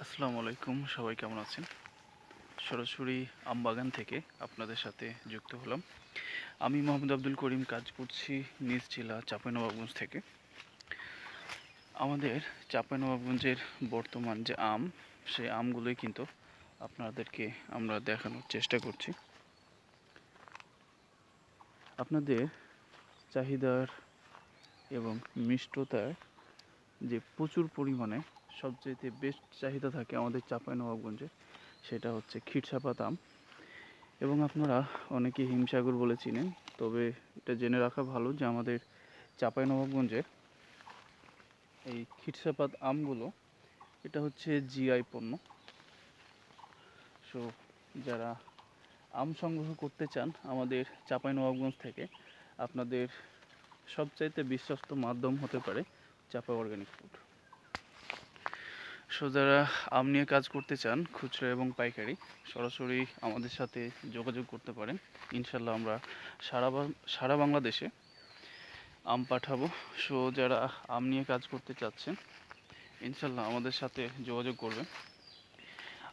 আসসালামু আলাইকুম, সবাই কেমন আছেন? সরাসরি আমবাগান থেকে আপনাদের সাথে যুক্ত হলাম। আমি মোহাম্মদ আব্দুল করিম, কাজ করছি নিজ জেলা চাঁপাইনবাবগঞ্জ থেকে। আমাদের চাঁপাইনবাবগঞ্জের বর্তমান যে আম, সেই আমগুলোই কিন্তু আপনাদেরকে আমরা দেখানোর চেষ্টা করছি। আপনাদের চাহিদার এবং মিষ্টতার যে প্রচুর পরিমাণে সবচাইতে বেস্ট চাহিদা থাকে আমাদের চাঁপাইনবাবগঞ্জে, সেটা হচ্ছে ক্ষীরসাপাত আম। এবং আপনারা অনেকে হিমসাগর বলে চিনেন, তবে এটা জেনে রাখা ভালো যে আমাদের চাঁপাইনবাবগঞ্জের এই ক্ষীরসাপাত আমগুলো এটা হচ্ছে জিআই পণ্য। সো যারা আম সংগ্রহ করতে চান আমাদের চাঁপাইনবাবগঞ্জ থেকে, আপনাদের সবচাইতে বিশ্বস্ত মাধ্যম হতে পারে চাঁপাই অর্গানিক ফুড। সো যারা আম নিয়ে কাজ করতে চান খুচরা এবং পাইকারি, সরাসরি আমাদের সাথে যোগাযোগ করতে পারেন। ইনশাল্লাহ আমরা সারা বাংলাদেশে আম পাঠাবো। সো যারা আম নিয়ে কাজ করতে চাচ্ছেন ইনশাল্লাহ আমাদের সাথে যোগাযোগ করবেন।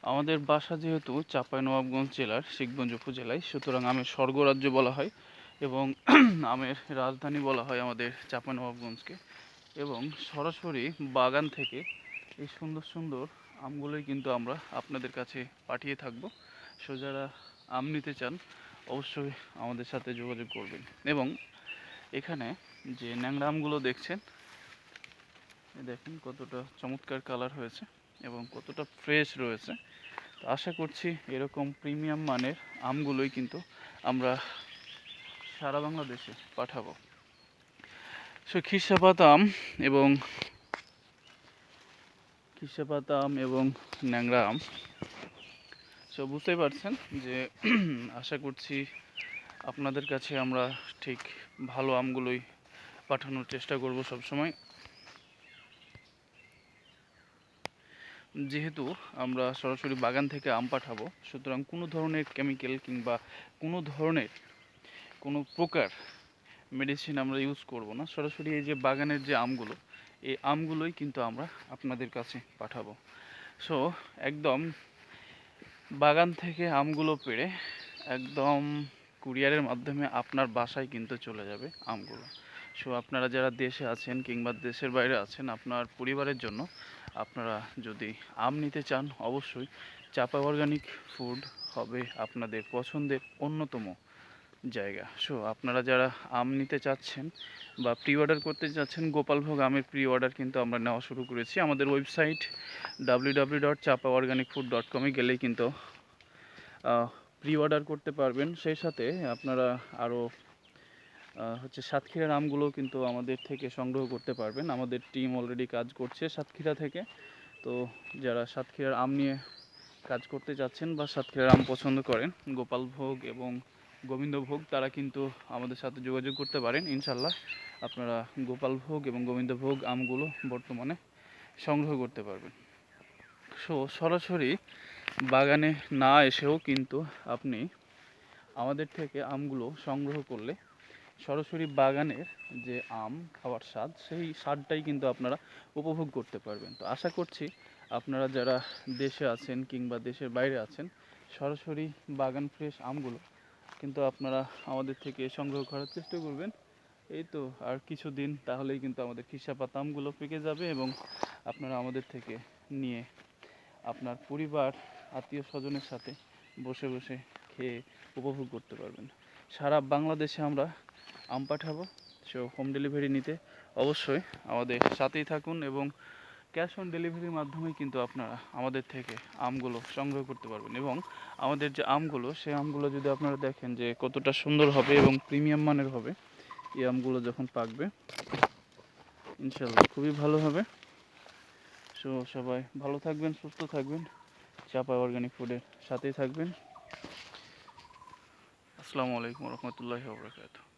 আমাদের বাসা যেহেতু চাঁপাইনবাবগঞ্জ জেলার শিখগঞ্জ উপজেলায়, সুতরাং আমের স্বর্গরাজ্য বলা হয় এবং আমের রাজধানী বলা হয় আমাদের চাঁপাইনবাবগঞ্জকে। এবং সরাসরি বাগান থেকে এই সুন্দর সুন্দর আমগুলোই কিন্তু আমরা আপনাদের কাছে পাঠিয়ে থাকবো। সো যারা আম নিতে চান অবশ্যই আমাদের সাথে যোগাযোগ করবেন। এবং এখানে যে ন্যাংরা আমগুলো দেখছেন, দেখেন কতটা চমৎকার কালার হয়েছে এবং কতটা ফ্রেশ রয়েছে। তো আশা করছি এরকম প্রিমিয়াম মানের আমগুলোই কিন্তু আমরা সারা বাংলাদেশে পাঠাবো। সো ক্ষীরসাপাত আম এবং ন্যাংরা আম, সো বুঝতেই পারছেন যে আশা করছি আপনাদের কাছে আমরা ঠিক ভালো আমগুলোই পাঠানোর চেষ্টা করব সবসময়। যেহেতু আমরা সরাসরি বাগান থেকে আম পাঠাবো, সুতরাং কোনো ধরনের কেমিক্যাল কিংবা কোনো প্রকার মেডিসিন আমরা ইউজ করব না। সরাসরি এই যে বাগানের যে আমগুলো, এই আমগুলোই কিন্তু আমরা আপনাদের কাছে পাঠাবো। সো একদম বাগান থেকে আমগুলো পেড়ে একদম কুরিয়ারের মাধ্যমে আপনার বাসায় কিন্তু চলে যাবে আমগুলো। সো আপনারা যারা দেশে আছেন কিংবা দেশের বাইরে আছেন, আপনার পরিবারের জন্য আপনারা যদি আম নিতে চান, অবশ্যই চাঁপাই অর্গানিক ফুড হবে আপনাদের পছন্দের অন্যতম জায়গা। সো আপনারা যারা আম নিতে চাচ্ছেন বা প্রি অর্ডার করতে চাচ্ছেন, গোপালভোগ আমের প্রি অর্ডার কিন্তু আমরা নেওয়া শুরু করেছি। আমাদের ওয়েবসাইট www.chapaiorganicfood.com গেলেই কিন্তু প্রি অর্ডার করতে পারবেন। সেই সাথে আপনারা আরও সাতক্ষীরার আমগুলো কিন্তু আমাদের থেকে সংগ্রহ করতে পারবেন। আমাদের টিম অলরেডি কাজ করছে সাতক্ষীরা থেকে। তো যারা সাতক্ষীরার আম নিয়ে কাজ করতে যাচ্ছেন বা সাতক্ষীরার আম পছন্দ করেন, গোপালভোগ এবং গোবিন্দভোগ, তারা কিন্তু আমাদের সাথে যোগাযোগ করতে পারেন। ইনশাল্লাহ আপনারা গোপালভোগ এবং গোবিন্দভোগ আমগুলো বর্তমানে সংগ্রহ করতে পারবেন। সো সরাসরি বাগানে না এসেও কিন্তু আপনি আমাদের থেকে আমগুলো সংগ্রহ করলে সরাসরি বাগানের যে আম খাওয়ার স্বাদ, সেই স্বাদটাই কিন্তু আপনারা উপভোগ করতে পারবেন। তো আশা করছি আপনারা যারা দেশে আছেন কিংবা দেশের বাইরে আছেন, সরাসরি বাগান ফ্রেশ আমগুলো কিন্তু আপনারা আমাদের থেকে সংগ্রহ করার চেষ্টা করবেন। এই তো আর কিছুদিন, তাহলেই কিন্তু আমাদের ক্ষীরসাপাত আমগুলো পেকে যাবে এবং আপনারা আমাদের থেকে নিয়ে আপনার পরিবার, আত্মীয় স্বজনের সাথে বসে বসে খেয়ে উপভোগ করতে পারবেন। সারা বাংলাদেশে আমরা আম পাঠাবো। সো হোম ডেলিভারি নিতে অবশ্যই আমাদের সাথেই থাকুন এবং ক্যাশ অন ডেলিভারির মাধ্যমেই কিন্তু আপনারা আমাদের থেকে আমগুলো সংগ্রহ করতে পারবেন। এবং আমাদের যে আমগুলো, সেই আমগুলো যদি আপনারা দেখেন যে কতটা সুন্দর হবে এবং প্রিমিয়াম মানের হবে, এই আমগুলো যখন পাকবে ইনশাল্লাহ খুবই ভালো হবে। সো সবাই ভালো থাকবেন, সুস্থ থাকবেন, চাঁপাই অর্গানিক ফুডের সাথেই থাকবেন। আসসালামু আলাইকুম রহমতুল্লাহি ওয়া বারাকাতুহু।